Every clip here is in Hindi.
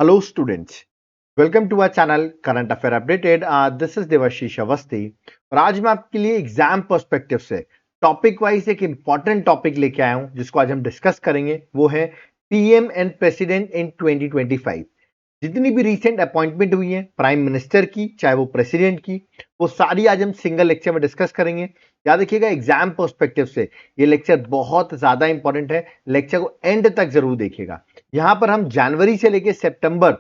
Hello students, welcome to our channel Current Affair Updated. This is Debashish Awasthi और आज मैं आपके लिए एग्जाम पर्सपेक्टिव से टॉपिक वाइज एक इंपॉर्टेंट टॉपिक लेके आया हूं जिसको आज हम डिस्कस करेंगे। वो है पीएम एंड प्रेसिडेंट इन 2025। जितनी भी रिसेंट अपॉइंटमेंट हुई है प्राइम मिनिस्टर की चाहे वो प्रेसिडेंट की, वो सारी आज हम सिंगल लेक्चर में डिस्कस करेंगे। याद रखिएगा एग्जाम पर्सपेक्टिव से ये लेक्चर बहुत ज्यादा इंपॉर्टेंट है, लेक्चर को एंड तक जरूर देखिएगा। यहां पर हम जनवरी से लेकर सितंबर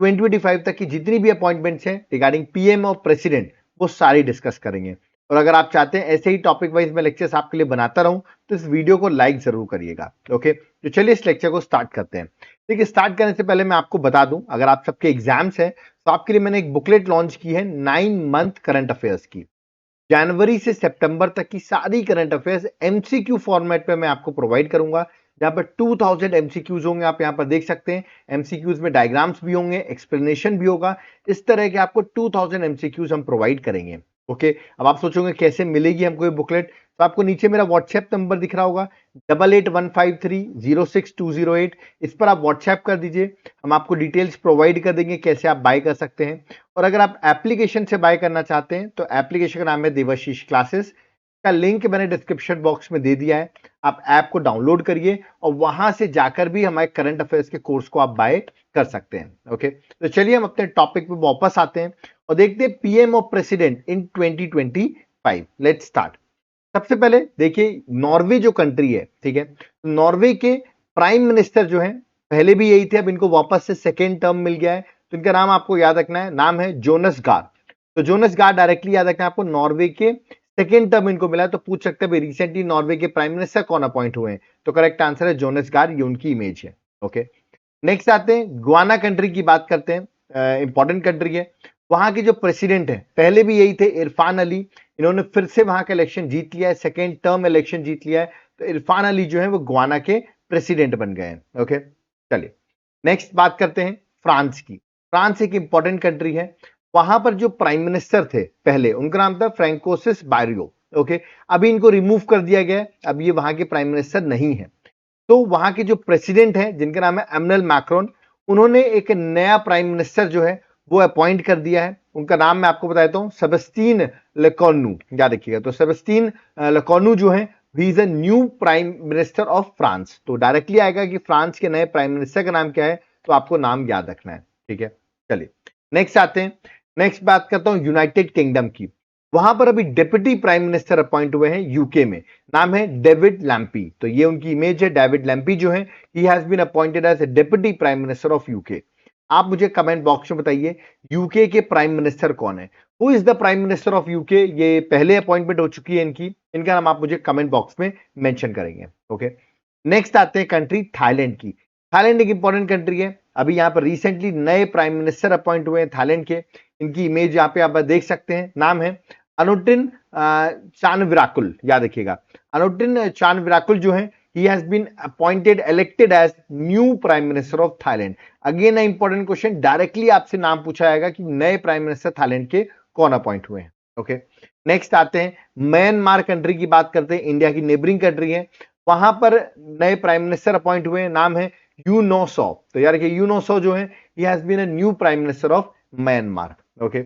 2025 तक की जितनी भी अपॉइंटमेंट्स हैं रिगार्डिंग पीएम और प्रेसिडेंट वो सारी डिस्कस करेंगे। और अगर आप चाहते हैं ऐसे ही टॉपिक वाइज में लेक्चर्स आपके लिए बनाता रहूं तो इस वीडियो को लाइक जरूर करिएगा। ओके, तो चलिए इस लेक्चर को स्टार्ट करते हैं। देखिए, स्टार्ट करने से पहले मैं आपको बता दूं, अगर आप सबके एग्जाम्स हैं तो आपके लिए मैंने एक बुकलेट लॉन्च की है 9 मंथ करंट अफेयर्स की। जनवरी से सितंबर तक की सारी करंट अफेयर्स एमसीक्यू फॉर्मेट पे मैं आपको प्रोवाइड करूंगा, जहां पर 2000 एमसीक्यूज होंगे। आप यहां पर देख सकते हैं एमसीक्यूज में डायग्राम्स भी होंगे, एक्सप्लेनेशन भी होगा। इस तरह के आपको 2000 एमसीक्यूज हम प्रोवाइड करेंगे। ओके, अब आप सोचोगे कैसे मिलेगी हमको ये बुकलेट, तो आपको नीचे मेरा व्हाट्सएप नंबर दिख रहा होगा 8815306208। इस पर आप व्हाट्सएप कर दीजिए, हम आपको डिटेल्स प्रोवाइड कर देंगे कैसे आप बाय कर सकते हैं। और अगर आप एप्लीकेशन से बाय करना चाहते हैं तो एप्लीकेशन का नाम है देवाशीष क्लासेस, का लिंक मैंने डिस्क्रिप्शन बॉक्स में दे दिया है। आप ऐप को डाउनलोड करिए और वहां से जाकर भी हमारे करंट अफेयर्स के कोर्स को आप बाय कर सकते हैं। ओके, तो चलिए हम अपने टॉपिक पे वापस आते हैं और देखते हैं पीएम और प्रेसिडेंट इन 2025। Let's start. सबसे पहले देखिए नॉर्वे जो कंट्री है, ठीक है, नॉर्वे के प्राइम मिनिस्टर जो है पहले भी यही थे, अब इनको वापस से सेकेंड टर्म मिल गया है। तो इनका नाम आपको याद रखना है, नाम है जोनस गार। तो जोनस गार डायरेक्टली याद रखना है आपको, नॉर्वे के सेकेंड टर्म इनको मिला है। तो पूछ सकते हैं रिसेंटली नॉर्वे के प्राइम मिनिस्टर कौन अपॉइंट हुए हैं, तो करेक्ट आंसर है जोनस गार, ये उनकी इमेज है। ओके, नेक्स्ट आते हैं गुआना कंट्री की बात करते हैं। इंपॉर्टेंट कंट्री है। वहां के जो प्रेसिडेंट है पहले भी यही थे, इरफान अली। इन्होंने फिर से वहां का इलेक्शन जीत लिया है, सेकेंड टर्म इलेक्शन जीत लिया है। तो इरफान अली जो है वो गुआना के प्रेसिडेंट बन गए हैं। ओके, चलिए नेक्स्ट बात करते हैं फ्रांस की। फ्रांस एक इंपॉर्टेंट कंट्री है। वहां पर जो प्राइम मिनिस्टर थे पहले, उनका नाम था फ्रैंकोसिस बायरियो। ओके, अभी इनको रिमूव कर दिया गया है, अब ये वहां के प्राइम मिनिस्टर नहीं है। तो वहां के जो प्रेसिडेंट हैं जिनका नाम है एमनुएल मैक्रोन, उन्होंने एक नया प्राइम मिनिस्टर जो है वो अपॉइंट कर दिया है। उनका नाम मैं आपको बताता हूं, सेबेस्टियन लेकॉर्नु। याद रखिएगा, तो सेबेस्टियन लेकॉर्नु जो है he is a new prime minister of France. तो डायरेक्टली आएगा कि फ्रांस के नए प्राइम मिनिस्टर का नाम क्या है, तो आपको नाम याद रखना है। ठीक है, चलिए नेक्स्ट आते हैं। नेक्स्ट बात करता हूं यूनाइटेड किंगडम की। वहां पर अभी डिप्टी प्राइम मिनिस्टर अपॉइंट हुए हैं यूके में, नाम है डेविड लैम्पी। तो ये उनकी इमेज है, डेविड लैम्पी जो है he has been appointed as deputy prime minister of UK. आप मुझे कमेंट बॉक्स में बताइए यूके के प्राइम मिनिस्टर कौन है, who is the prime minister of UK. ये पहले अपॉइंटमेंट हो चुकी है इनकी, इनका नाम आप मुझे कमेंट बॉक्स में मेंशन करेंगे। ओके, नेक्स्ट आते हैं कंट्री थाईलैंड की। थाईलैंड एक इंपॉर्टेंट कंट्री है। अभी यहां पर रिसेंटली नए प्राइम मिनिस्टर अपॉइंट हुए हैं थाईलैंड के। इनकी इमेज यहाँ पे आप देख सकते हैं, नाम है अनुटिन चानविराकुल। याद रखिएगा, अनुटिन चानविराकुल जो है he has been appointed elected as new prime minister of Thailand। Again important question, directly आपसे नाम पूछा जाएगा कि नए प्राइम मिनिस्टर थाईलैंड के कौन अपॉइंट हुए हैं। ओके, नेक्स्ट आते हैं म्यांमार कंट्री की बात करते हैं, इंडिया की नेबरिंग कंट्री है। वहां पर नए प्राइम मिनिस्टर अपॉइंट हुए हैं, नाम है यू नो सॉ। तो यार कि यू नो सॉ जो है he has been a new prime minister of Myanmar. Okay,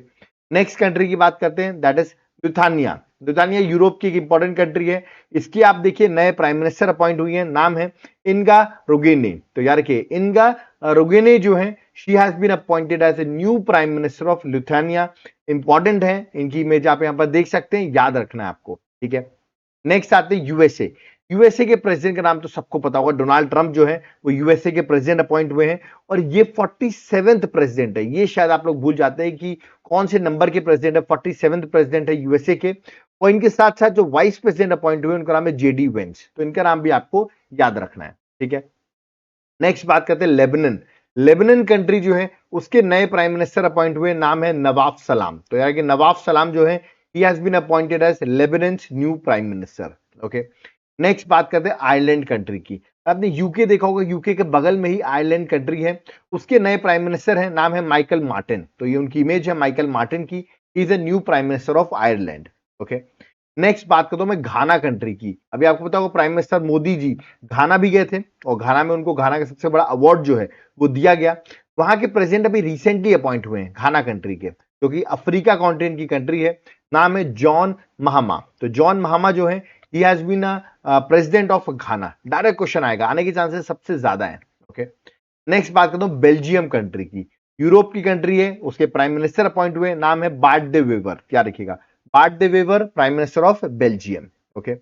next country की बात करते हैं, that is Lithuania. Lithuania Europe की एक इंपॉर्टेंट कंट्री है। इसकी आप देखिए नए प्राइम मिनिस्टर अपॉइंट हुई है, नाम है इनगा रोगेने। तो यार के इनगा रोगेने जो है she has been appointed as a new prime minister of Lithuania. Important है, इनकी इमेज आप यहां पर देख सकते हैं, याद रखना है आपको। ठीक है, नेक्स्ट आते हैं यूएसए। यूएसए के प्रेसिडेंट का नाम तो सबको पता होगा, डोनाल्ड ट्रंप जो है वो यूएसए के प्रेसिडेंट अपॉइंट हुए हैं और ये 47th प्रेसिडेंट है। ये शायद आप लोग भूल जाते हैं कि कौन से नंबर के प्रेसिडेंट है, 47th प्रेसिडेंट है यूएसए के। और इनके साथ साथ जो वाइस प्रेसिडेंट अपॉइंट हुए उनका नाम है जेडी वेंस। तो इनका नाम भी आपको याद रखना है। ठीक है, नेक्स्ट बात करते हैं लेबनान। लेबनान कंट्री जो है उसके नए प्राइम मिनिस्टर अपॉइंट हुए, नाम है नवाफ सलाम। तो यार कि नवाफ सलाम जो है he has been appointed as Lebanon's new prime minister. Okay, next बात करते हैं आयरलैंड कंट्री की। आपने यूके देखा होगा, यूके के बगल में ही आयरलैंड कंट्री है, उसके नए प्राइम मिनिस्टर है, नाम है माइकल मार्टिन। तो ये उनकी इमेज है माइकल मार्टिन की, he is a new prime minister of Ireland. Okay, next बात करता हूं मैं घाना कंट्री की। अभी आपको पता होगा प्राइम मिनिस्टर मोदी जी घाना भी गए थे और घाना में उनको घाना का सबसे बड़ा अवार्ड जो है वो दिया गया। वहां के प्रेसिडेंट अभी रिसेंटली अपॉइंट हुए हैं घाना कंट्री के, जो कि अफ्रीका कॉन्टिनेंट की कंट्री है। नाम है जॉन महामा। तो जॉन महामा जो है he has been president of Ghana. Direct question आएगा, आने के चांसेस सबसे ज्यादा है। ओके, नेक्स्ट बात करता हूं बेल्जियम कंट्री की। यूरोप की कंट्री है, उसके प्राइम मिनिस्टर अपॉइंट हुए, नाम है बार्ट दे वेवर। क्या रखिएगा, Bart De Wever, prime minister of Belgium. Okay,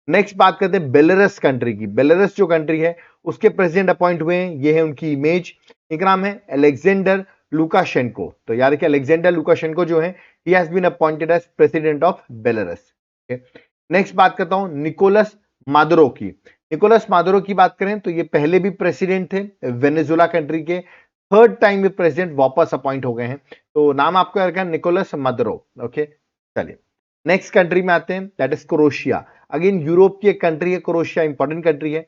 next बात करते हैं बेलारूस कंट्री की। बेलारूस जो कंट्री है उसके प्रेसिडेंट अपॉइंट हुए हैं, ये है उनकी इमेज। इनका नाम है अलेक्जेंडर लुकाशेंको। तो यार कि अलेक्जेंडर लुकाशेंको जो है he has been appointed as president of Belarus. Next बात करता हूं निकोलस मादुरो की। निकोलस मादुरो की बात करें तो ये पहले भी प्रेसिडेंट थे वेनेजुला कंट्री के, थर्ड टाइम भी प्रेसिडेंट वापस अपॉइंट हो गए हैं। तो नाम आपको रखा है निकोलस मादुरो। ओके, चलिए नेक्स्ट कंट्री में आते हैं, that is Croatia. Again Europe की एक कंट्री है क्रोएशिया, इंपॉर्टेंट कंट्री है।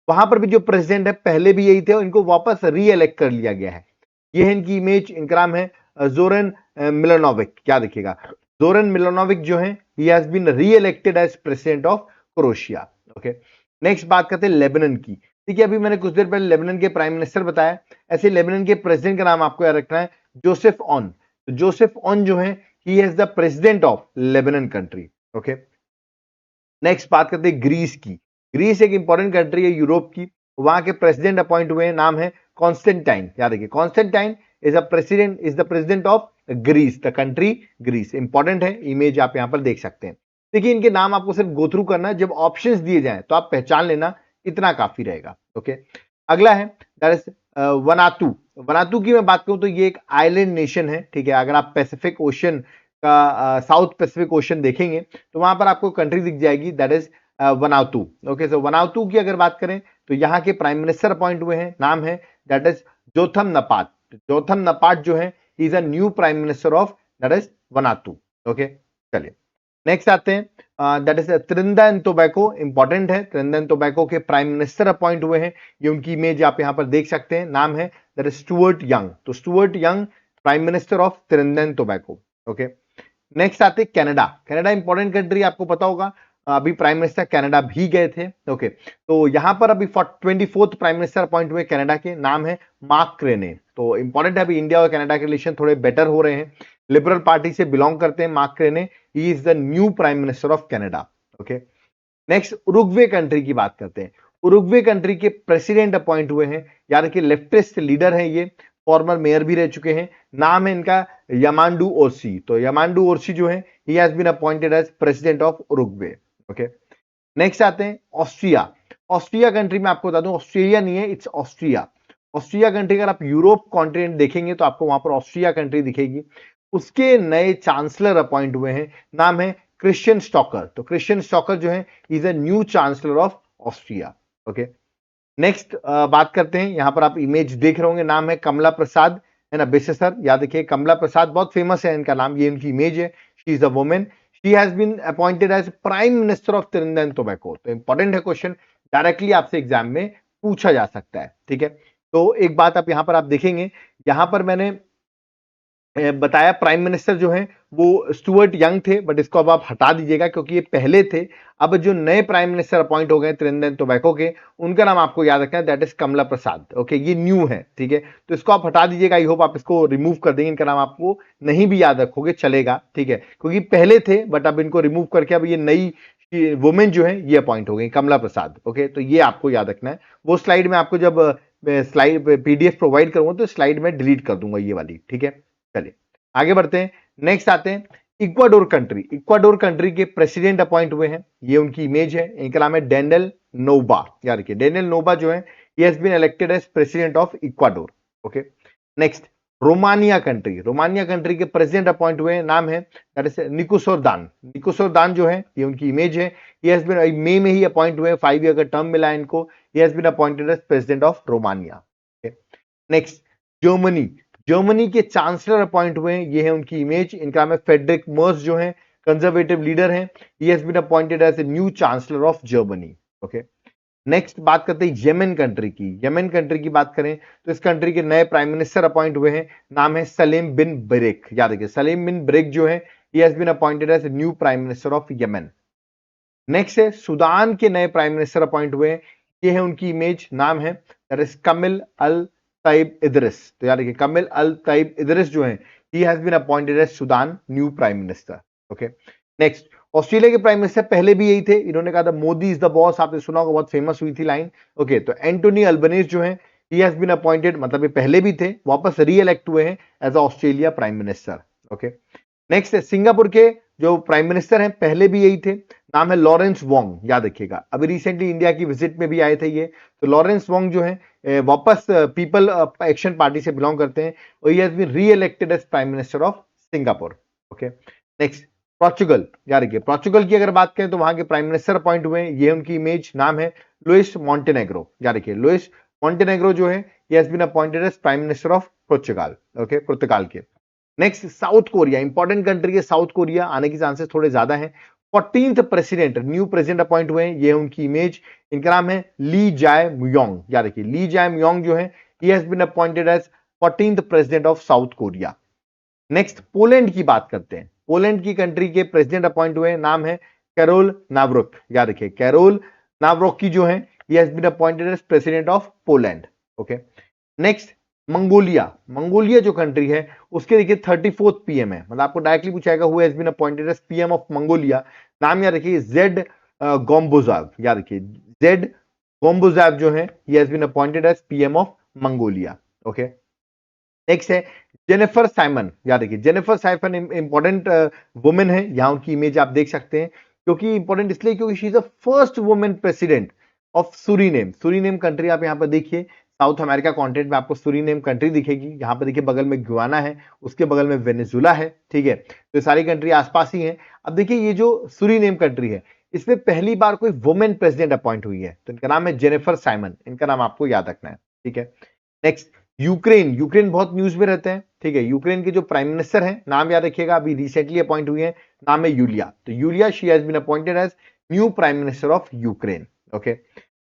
वहां पर भी जो प्रेसिडेंट है पहले भी यही थे और इनको वापस री इलेक्ट कर लिया गया है। ये है इनकी इमेज, इनका नाम है जोरन मिलोनोविक। क्या देखिएगा, जोरन मिलोनोविक जो है ही हैज बीन री elected as president of Croatia. Okay, next बात करते हैं लेबनान की। ठीक है, अभी मैंने कुछ देर पहले लेबनान के प्राइम मिनिस्टर बताया, ऐसे लेबनान के प्रेसिडेंट का नाम आपको याद रखना है, जोसेफ ऑन। तो जोसेफ ऑन जो है ही is the president of Lebanon country. Okay, next बात करते हैं ग्रीस की। ग्रीस एक इंपॉर्टेंट कंट्री है यूरोप की, वहां के प्रेसिडेंट अपॉइंट हुए हैं, नाम है कॉन्स्टेंटाइन। याद रखिए, Constantine is the president of Greece, the country Greece. Important है, इमेज आप यहां पर देख सकते हैं। देखिए इनके नाम आपको सिर्फ गो थ्रू करना है, जब ऑप्शंस दिए जाएं तो आप पहचान लेना, इतना काफी रहेगा। ओके, अगला है दैट इज वनातु। वनातु की मैं बात करूं तो ये एक आइलैंड नेशन है। ठीक है, अगर आप पैसिफिक ओशन का साउथ पैसिफिक ओशन देखेंगे तो वहां पर आपको कंट्री दिख जाएगी, दैट इज वनातु। ओके, सो वनातु की अगर बात करें तो यहाँ के प्राइम मिनिस्टर अपॉइंट हुए हैं, नाम है दैट इज जोथम नपाट। जोथम नपाट जो है is a new prime minister of that is वनातु। Okay, चलिए नेक्स्ट आते हैं, that is Trinidad and Tobago. Important है, त्रिनिदाद एंड टोबैगो के प्राइम मिनिस्टर अपॉइंट हुए हैं, ये उनकी इमेज आप यहां पर देख सकते हैं, नाम है दैट इज स्टुअर्ट यंग। तो Stuart young prime minister of Trinidad and Tobago. Okay, next आते हैं कनाडा। कनाडा इंपॉर्टेंट कंट्री, आपको पता होगा अभी प्राइम मिनिस्टर कनाडा भी गए थे। ओके, तो यहां पर अभी 24th प्राइम मिनिस्टर अपॉइंट हुए कनाडा के, नाम है मार्क क्रेने। तो इंपॉर्टेंट है, अभी इंडिया और कनाडा के रिलेशन थोड़े बेटर हो रहे हैं। लिबरल पार्टी से बिलोंग करते हैं Mark Carney, he is the new prime minister of Canada. Okay, next Uruguay country की बात करते हैं। उरुग्वे कंट्री के प्रेसिडेंट अपॉइंट हुए हैं, यानी कि लेफ्टिस्ट लीडर हैं ये, फॉर्मर मेयर भी रह चुके हैं, नाम है इनका यामांडू ओरसी। तो यामांडू ओरसी जो है he has been appointed as president of Uruguay. Okay, next आते हैं ऑस्ट्रिया। ऑस्ट्रिया कंट्री में आपको बता दूं, ऑस्ट्रेलिया नहीं है, इट्स ऑस्ट्रिया। ऑस्ट्रिया कंट्री अगर आप यूरोप कॉन्टिनेंट देखेंगे तो आपको वहां पर ऑस्ट्रिया कंट्री दिखेगी। उसके नए चांसलर अपॉइंट हुए हैं, नाम है क्रिश्चियन स्टॉकर। तो क्रिश्चियन स्टॉकर जो है is a new chancellor of Austria. Okay, next बात करते हैं, यहां पर आप इमेज देख रहे होंगे, नाम है कमला प्रसाद, है ना, बेसेसर। याद रखिए कमला प्रसाद बहुत फेमस है इनका नाम, ये इनकी इमेज है, she is a woman, she has been appointed as prime minister of Trinidad and Tobago. तो इंपॉर्टेंट है क्वेश्चन, डायरेक्टली आपसे एग्जाम में पूछा जा सकता है। ठीक है, तो एक बात आप यहां पर आप देखेंगे, यहां पर मैंने बताया प्राइम मिनिस्टर जो है वो स्टुअर्ट यंग थे, बट इसको अब आप हटा दीजिएगा क्योंकि ये पहले थे। अब जो नए प्राइम मिनिस्टर अपॉइंट हो गए त्रिनिदाद एंड टोबैगो के, उनका नाम आपको याद रखना है, that is Kamla Prasad. Okay, ये न्यू है। ठीक है, तो इसको आप हटा दीजिएगा, आई होप आप इसको रिमूव कर देंगे, इनका नाम आपको नहीं भी याद रखोगे चलेगा। ठीक है, क्योंकि पहले थे बट अब इनको रिमूव करके अब ये नई वुमेन जो है ये अपॉइंट हो गई, कमला प्रसाद। ओके, तो ये आपको याद रखना है। वो स्लाइड में आपको जब स्लाइड पीडीएफ प्रोवाइड करूंगा तो स्लाइड में डिलीट कर दूंगा ये वाली। ठीक है, चलिए आगे बढ़ते हैं। नेक्स्ट आते हैं इक्वाडोर कंट्री। इक्वाडोर कंट्री के प्रेसिडेंट अपॉइंट हुए हैं, ये उनकी इमेज है, इनका नाम है डेनियल नोबा। याद रखिए डेनियल नोबा जो है he has been elected as president of Ecuador. Okay, next Romania country. Romania country के प्रेसिडेंट अपॉइंट हुए हैं, नाम है दैट इज निकोसोर दान। निकोसोर दान जो है ये उनकी इमेज है, ही हैज बीन मई में ही अपॉइंट हुए, 5 ईयर का टर्म मिला है इनको, he has been appointed as president of Romania. Next Germany. Germany के चांसलर अपॉइंट हुए हैं, ये है उनकी इमेज, इनका नाम है फ्रेडरिक मर्स जो है, कंजर्वेटिव लीडर हैं, he has been appointed as a new chancellor of Germany. Okay, next बात करते हैं येमेन कंट्री की। येमेन कंट्री की बात करें तो इस कंट्री के नए प्राइम मिनिस्टर अपॉइंट हुए हैं, नाम है सलीम बिन ब्रेक। याद रखिए सलीम बिन ब्रेक जो है he has been appointed as new prime minister of Yemen. Next है सूडान के नए प्राइम मिनिस्टर अपॉइंट हुए हैं, ये है उनकी इमेज, नाम है दैट इज कमिल अल तैयब इदरिस। तो याद रखिए कमिल अल तैयब इदरिस जो है he has been appointed as Sudan new prime minister. Okay, next, Australia के प्राइम मिनिस्टर पहले भी यही थे, इन्होंने कहा था मोदी इज द बॉस, आपने सुना होगा, बहुत फेमस हुई थी लाइन। ओके, तो एंटोनी अल्बनीज जो है he has been appointed, मतलब ये पहले भी थे, वापस री इलेक्ट हुए हैं as Australia prime minister. Okay, next है सिंगापुर के जो प्राइम मिनिस्टर हैं पहले भी यही थे, नाम है लॉरेंस वोंग, याद रखिएगा, अभी रिसेंटली इंडिया की विजिट में भी आए थे ये। तो लॉरेंस वोंग जो है वापस पीपल एक्शन पार्टी से बिलोंग करते हैं और ही हैज बीन री elected as prime minister of Singapore. Okay, next, Portugal, याद रखिए पोर्चुगल की अगर बात करें तो वहां के प्राइम मिनिस्टर अपॉइंट हुए हैं, ये उनकी इमेज, नाम है लुइस मॉन्टेनेग्रो, याद रखिए लुइस मॉन्टेनेग्रो जो है he has been appointed as prime minister of Portugal. Okay, Portugal के। Next, South Korea, important country है साउथ कोरिया, आने के चांसेस थोड़े ज्यादा हैं। 14th president, new president appoint हुए हैं, ये उनकी इमेज, इनका नाम है ली जाए म्योंग, याद रखिए ली जाए म्योंग जो है he has been appointed as 14th president of south Korea. Next, Poland की बात करते हैं, पोलैंड की कंट्री के प्रेसिडेंट अपॉइंट हुए, नाम है कैरोल नावरोक, याद रखिए कैरोल नावरोक की जो है he has been appointed as president of Poland. Okay, next, Mongolia, Mongolia जो कंट्री है उसके देखिए 34th पीएम है, मतलब आपको डायरेक्टली पूछाएगा who has been appointed as PM of Mongolia, नाम याद रखिए जेड गोम्बोजाव, याद रखिए जेड गोम्बोजाव जो है he has been appointed as PM of Mongolia. Okay, next है जेनिफर साइमन, याद रखिए जेनिफर साइमन इंपॉर्टेंट वुमेन है, यहां उनकी इमेज आप देख सकते हैं, क्योंकि इंपॉर्टेंट इसलिए क्योंकि she is the first women president of Suriname. Suriname country आप यहां पर देखिए, साउथ अमेरिका कॉन्टिनेंट में आपको सुरीनेम कंट्री दिखेगी, यहां पर देखिए बगल में गुयाना है, उसके बगल में वेनेजुला है, ठीक है, तो ये सारी कंट्री आसपास ही है। अब देखिए ये जो सुरीनेम कंट्री है इसमें पहली बार कोई वुमेन प्रेसिडेंट अपॉइंट हुई है, तो इनका नाम है जेनिफर साइमन, इनका नाम आपको याद रखना है, ठीक है। नेक्स्ट, यूक्रेन, यूक्रेन बहुत न्यूज में रहते हैं, ठीक है, यूक्रेन के जो प्राइम मिनिस्टर हैं नाम याद रखिएगा, अभी रिसेंटली अपॉइंट हुई है, नाम है यूलिया, तो Yulia she has been appointed as new prime minister of Ukraine. Okay,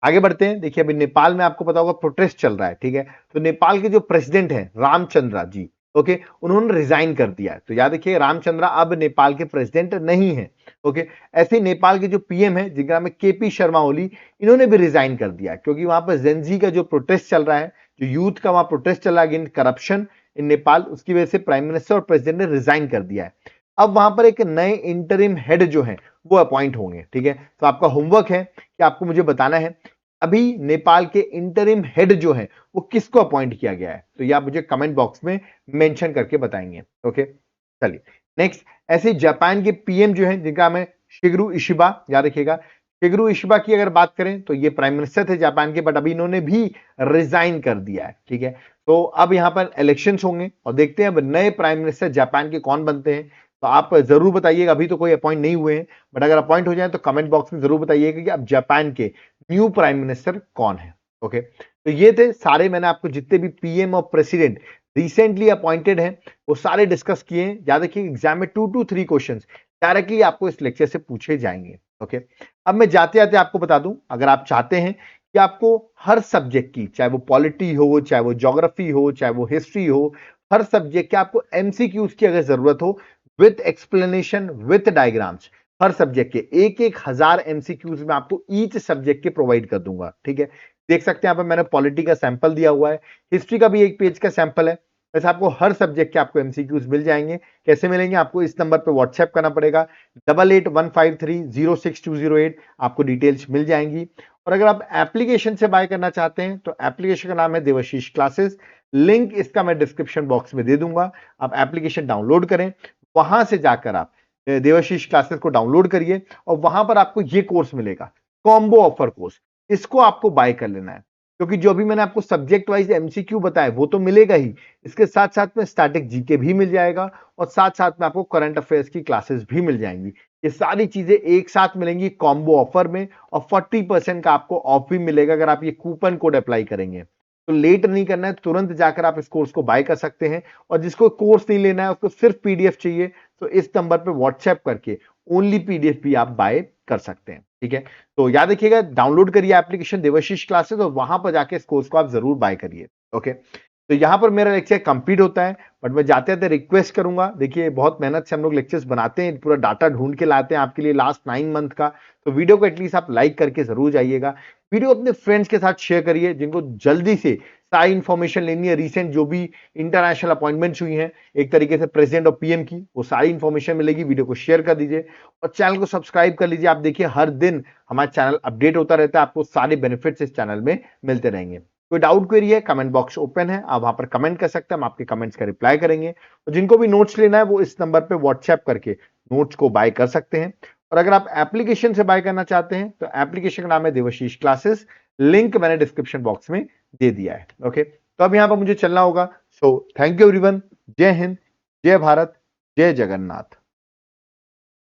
आगे बढ़ते हैं, देखिए अभी नेपाल में आपको पता होगा प्रोटेस्ट चल रहा है, ठीक है, तो नेपाल के जो प्रेसिडेंट हैं रामचंद्रा जी, ओके, उन्होंने रिजाइन कर दिया है, तो याद रखिए रामचंद्रा अब नेपाल के प्रेसिडेंट नहीं है। ओके, ऐसे ही नेपाल के जो पीएम है जिनका नाम है केपी शर्मा ओली, इन्होंने भी रिजाइन कर दिया क्योंकि वहां पर जेनजी का जो प्रोटेस्ट चल रहा है, जो यूथ का वहां प्रोटेस्ट चल रहा है अगेंस्ट करप्शन इन नेपाल, उसकी वजह से प्राइम मिनिस्टर और प्रेसिडेंट ने रिजाइन कर दिया है। अब वहां पर एक नए इंटरिम हेड जो है वो अपॉइंट होंगे, ठीक है, तो आपका होमवर्क है कि आपको मुझे बताना है अभी नेपाल के इंटरिम हेड जो है वो किसको अपॉइंट किया गया है, तो ये आप मुझे कमेंट बॉक्स में मेंशन करके बताएंगे। ओके, चलिए नेक्स्ट, ऐसे जापान के पीएम जो है जिनका नाम है शिगेरू इशिबा, याद रखिएगा शिगेरू इशिबा की अगर बात करें तो ये प्राइम मिनिस्टर थे जापान के, बट अभी इन्होंने भी रिजाइन कर दिया है, ठीक है, तो अब यहां पर इलेक्शंस होंगे और देखते हैं अब नए प्राइम मिनिस्टर जापान के कौन बनते हैं, तो आप जरूर बताइएगा, अभी तो कोई अपॉइंट नहीं हुए हैं, बट अगर अपॉइंट हो जाए तो कमेंट बॉक्स में जरूर बताइएगा कि अब जापान के न्यू प्राइम मिनिस्टर कौन है। ओके, तो ये थे सारे, मैंने आपको जितने भी पीएम और प्रेसिडेंट रिसेंटली अपॉइंटेड हैं वो सारे डिस्कस किए हैं। याद रखिए एग्जाम में 2 to 3 क्वेश्चंस डायरेक्टली आपको इस लेक्चर से पूछे जाएंगे। ओके, अब मैं जाते जाते आपको बता दूं, अगर आप चाहते हैं कि आपको हर सब्जेक्ट की, चाहे वो पॉलिटी हो, चाहे वो ज्योग्राफी हो, चाहे वो हिस्ट्री हो, हर सब्जेक्ट के आपको एमसीक्यूज की अगर जरूरत हो with explanation with diagrams, her subject के एक 1000 एमसीक्यूज में आपको ईच सब्जेक्ट के प्रोवाइड कर दूंगा, ठीक है। देख सकते हैं यहाँ पे मैंने पॉलिटी का सैंपल दिया हुआ है, हिस्ट्री का भी 1 पेज का सैंपल है, वैसे आपको हर सब्जेक्ट के आपको एमसीक्यूज मिल जाएंगे। कैसे मिलेंगे, आपको इस नंबर पे व्हाट्सएप करना पड़ेगा 8815306208, आपको डिटेल्स मिल जाएंगी। और अगर आप एप्लीकेशन से बाय करना चाहते हैं तो एप्लीकेशन का नाम है देवाशीष क्लासेस, लिंक इसका मैं डिस्क्रिप्शन बॉक्स में दे दूंगा, आप एप्लीकेशन डाउनलोड करें, वहां से जाकर आप देवाशीष क्लासेस को डाउनलोड करिए और वहां पर आपको ये कोर्स मिलेगा, कॉम्बो ऑफर कोर्स, इसको आपको बाय कर लेना है, क्योंकि जो भी मैंने आपको सब्जेक्ट वाइज एमसीक्यू बताया वो तो मिलेगा ही, इसके साथ साथ में स्टैटिक जीके भी मिल जाएगा और साथ साथ में आपको करंट अफेयर्स की क्लासेस भी मिल जाएंगी। ये सारी चीजें एक साथ मिलेंगी कॉम्बो ऑफर में और 40% का आपको ऑफ भी मिलेगा अगर आप ये कूपन कोड अप्लाई करेंगे। तो लेट नहीं करना है, तुरंत जाकर आप इस कोर्स को बाय कर सकते हैं। और जिसको कोर्स नहीं लेना है उसको सिर्फ पीडीएफ चाहिए तो इस नंबर पे व्हाट्सएप करके ओनली पीडीएफ भी आप बाय कर सकते हैं, ठीक है। तो याद रखिएगा, डाउनलोड करिए एप्लीकेशन देवाशीष क्लासेस और वहां पर जाके इस कोर्स को आप जरूर बाय करिए। ओके, तो यहां पर मेरा लेक्चर कंप्लीट होता है, बट मैं जाते जाते रिक्वेस्ट करूंगा, देखिए बहुत मेहनत से हम लोग लेक्चर्स बनाते हैं, पूरा डाटा ढूंढ के लाते हैं आपके लिए लास्ट 9 मंथ का, तो वीडियो को एटलीस्ट आप लाइक करके जरूर जाइएगा, वीडियो अपने फ्रेंड्स के साथ शेयर करिए जिनको जल्दी से सारी इंफॉर्मेशन लेनी है, रिसेंट जो भी इंटरनेशनल अपॉइंटमेंट्स हुई हैं एक तरीके से प्रेसिडेंट और पीएम की, वो सारी इंफॉर्मेशन मिलेगी। वीडियो को शेयर कर दीजिए और चैनल को सब्सक्राइब कर लीजिए। आप देखिए हर दिन हमारा चैनल अपडेट होता रहता है, आपको सारे बेनिफिट्स इस चैनल में मिलते रहेंगे। कोई डाउट क्वेरी है, कमेंट बॉक्स ओपन है, आप वहां पर कमेंट कर सकते हैं, हम आपके कमेंट्स का रिप्लाई करेंगे। और जिनको भी नोट्स लेना है वो इस नंबर पे व्हाट्सएप करके नोट्स को बाय कर सकते हैं। और अगर आप एप्लीकेशन से बाय करना चाहते हैं तो एप्लीकेशन का नाम है देवाशीष क्लासेस, लिंक मैंने डिस्क्रिप्शन बॉक्स में दे दिया है। ओके, तो अब यहां पर मुझे चलना होगा। सो थैंक यू एवरीवन, जय हिंद, जय भारत, जय जगन्नाथ।